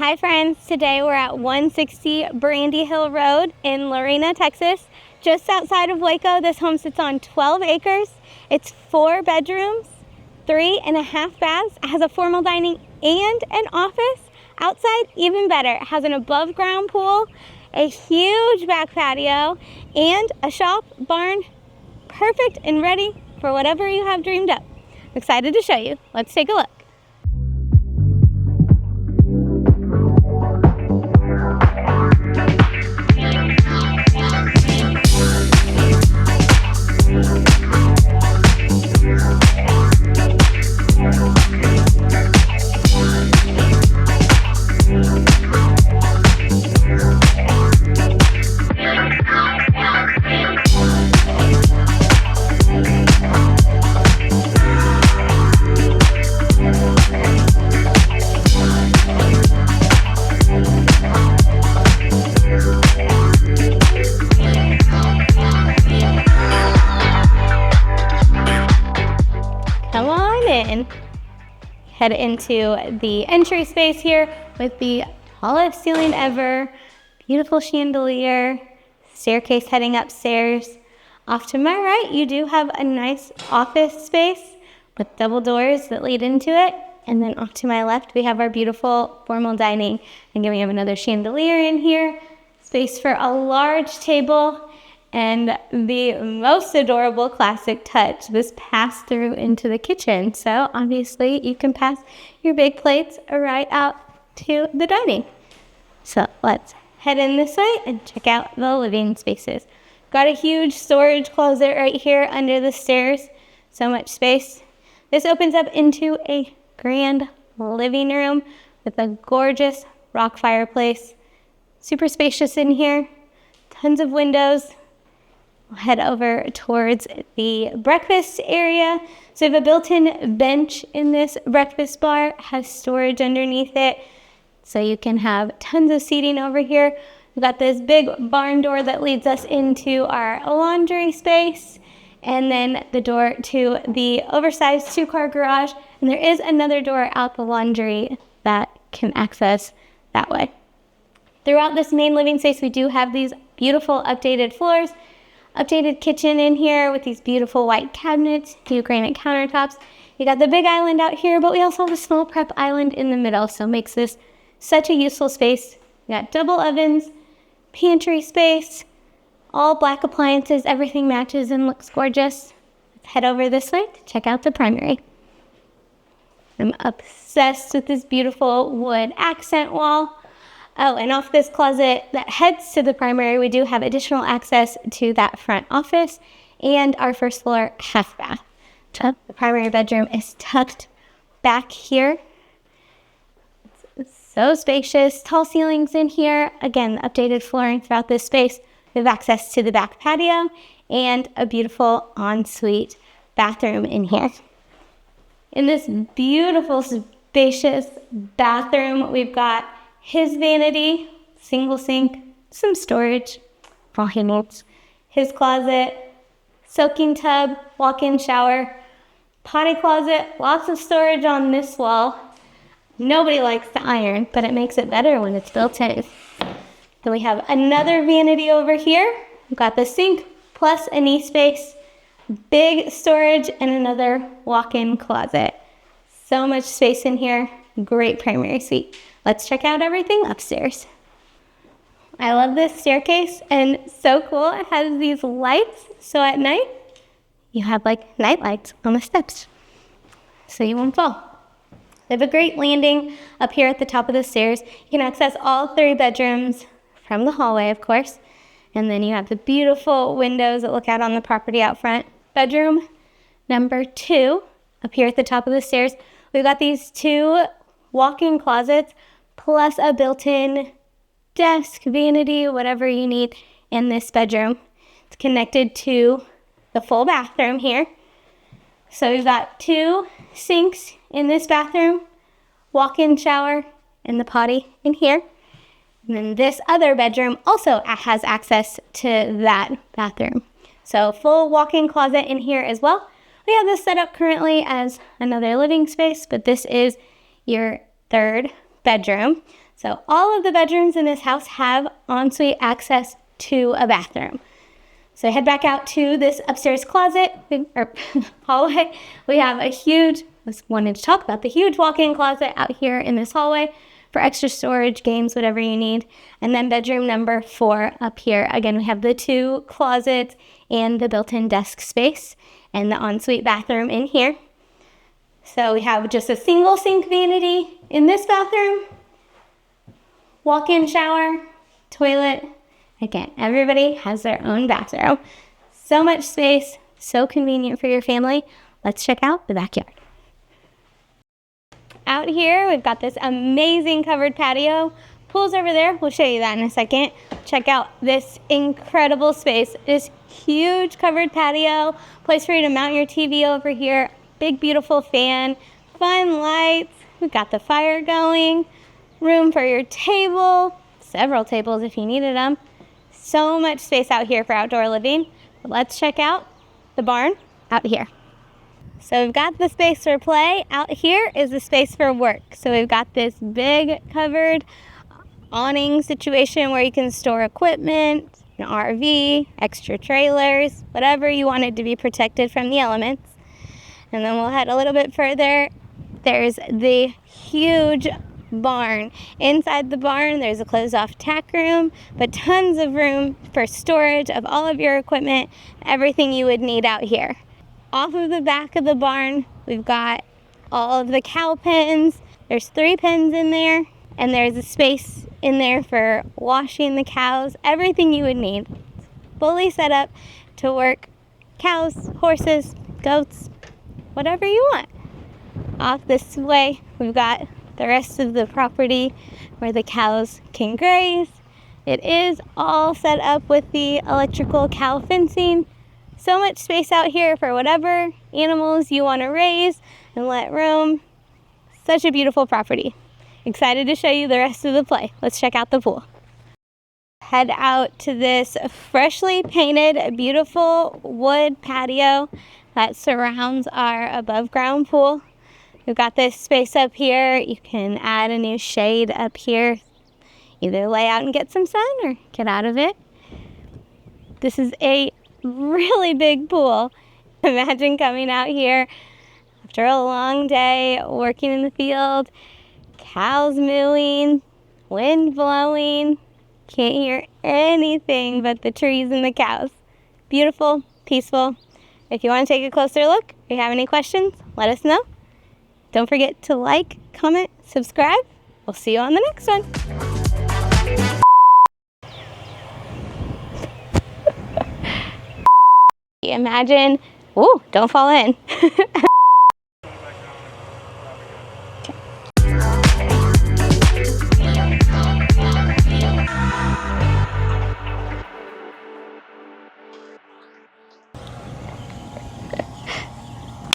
Hi friends, today we're at 160 Brandy Hill Road in Lorena, Texas, just outside of Waco. This home sits on 12 acres. It's 4 bedrooms, 3.5 baths. It has a formal dining and an office. Outside, even better, it has an above ground pool, a huge back patio, and a shop, barn, perfect and ready for whatever you have dreamed up. I'm excited to show you. Let's take a look. Come on in. Head into the entry space here with the tallest ceiling ever, beautiful chandelier, staircase heading upstairs. Off to my right, you do have a nice office space with double doors that lead into it. And then off to my left, we have our beautiful formal dining. And then we have another chandelier in here, space for a large table, and the most adorable classic touch, this pass through into the kitchen. So obviously you can pass your big plates right out to the dining. So let's head in this way and check out the living spaces. Got a huge storage closet right here under the stairs. So much space. This opens up into a grand living room with a gorgeous rock fireplace. Super spacious in here. Tons of windows. We'll head over towards the breakfast area. So we have a built-in bench in this breakfast bar. It has storage underneath it, so you can have tons of seating over here. We've got this big barn door that leads us into our laundry space, and then the door to the oversized 2-car garage. And there is another door out the laundry that can access that way. Throughout this main living space, we do have these beautiful updated floors. Updated kitchen in here with these beautiful white cabinets, new granite countertops. You got the big island out here, but we also have a small prep island in the middle, so it makes this such a useful space. You got double ovens, pantry space, all black appliances. Everything matches and looks gorgeous. Let's head over this way to check out the primary. I'm obsessed with this beautiful wood accent wall. Oh, and off this closet that heads to the primary, we do have additional access to that front office and our first floor half bath. So the primary bedroom is tucked back here. It's so spacious, tall ceilings in here. Again, updated flooring throughout this space. We have access to the back patio and a beautiful ensuite bathroom in here. In this beautiful, spacious bathroom, we've got his vanity, single sink, some storage for all he needs. His closet, soaking tub, walk-in shower, potty closet, lots of storage on this wall. Nobody likes to iron, but it makes it better when it's built in. Then we have another vanity over here. We've got the sink plus a knee space, big storage, and another walk-in closet. So much space in here. Great primary suite. Let's check out everything upstairs. I love this staircase, and so cool. It has these lights, so at night you have like night lights on the steps, so you won't fall. They have a great landing up here at the top of the stairs. You can access all 3 bedrooms from the hallway, of course, and then you have the beautiful windows that look out on the property out front. Bedroom number 2 up here at the top of the stairs. We've got these 2 walk-in closets plus a built-in desk, vanity, whatever you need in this bedroom. It's connected to the full bathroom here. So we've got 2 sinks in this bathroom, walk-in shower, and the potty in here. And then this other bedroom also has access to that bathroom. So full walk-in closet in here as well. We have this set up currently as another living space, but this is your third bedroom. So all of the bedrooms in this house have ensuite access to a bathroom. So head back out to this upstairs closet, or hallway. We have a huge, wanted to talk about the huge walk-in closet out here in this hallway for extra storage, games, whatever you need. And then bedroom number 4 up here. Again, we have the 2 closets and the built-in desk space and the ensuite bathroom in here. So we have just a single sink vanity in this bathroom, walk-in shower, toilet. Again, everybody has their own bathroom. So much space, so convenient for your family. Let's check out the backyard. Out here, we've got this amazing covered patio. Pool's over there. We'll show you that in a second. Check out this incredible space. This huge covered patio. Place for you to mount your TV over here. Big, beautiful fan. Fun lights. We've got the fire going. Room for your table. Several tables if you needed them. So much space out here for outdoor living. But let's check out the barn out here. So we've got the space for play. Out here is the space for work. So we've got this big covered awning situation where you can store equipment, an RV, extra trailers, whatever you wanted to be protected from the elements. And then we'll head a little bit further. There's the huge barn. Inside the barn, there's a closed-off tack room, but tons of room for storage of all of your equipment, everything you would need out here. Off of the back of the barn, we've got all of the cow pens. There's 3 pens in there, and there's a space in there for washing the cows, everything you would need. Fully set up to work cows, horses, goats, whatever you want. Off this way, we've got the rest of the property where the cows can graze. It is all set up with the electrical cow fencing. So much space out here for whatever animals you want to raise and let roam. Such a beautiful property. Excited to show you the rest of the play. Let's check out the pool. Head out to this freshly painted, beautiful wood patio that surrounds our above ground pool. We've got this space up here. You can add a new shade up here. Either lay out and get some sun or get out of it. This is a really big pool. Imagine coming out here after a long day working in the field, cows mooing, wind blowing, can't hear anything but the trees and the cows. Beautiful, peaceful. If you want to take a closer look, if you have any questions, let us know. Don't forget to like, comment, subscribe. We'll see you on the next one. Imagine, ooh, don't fall in.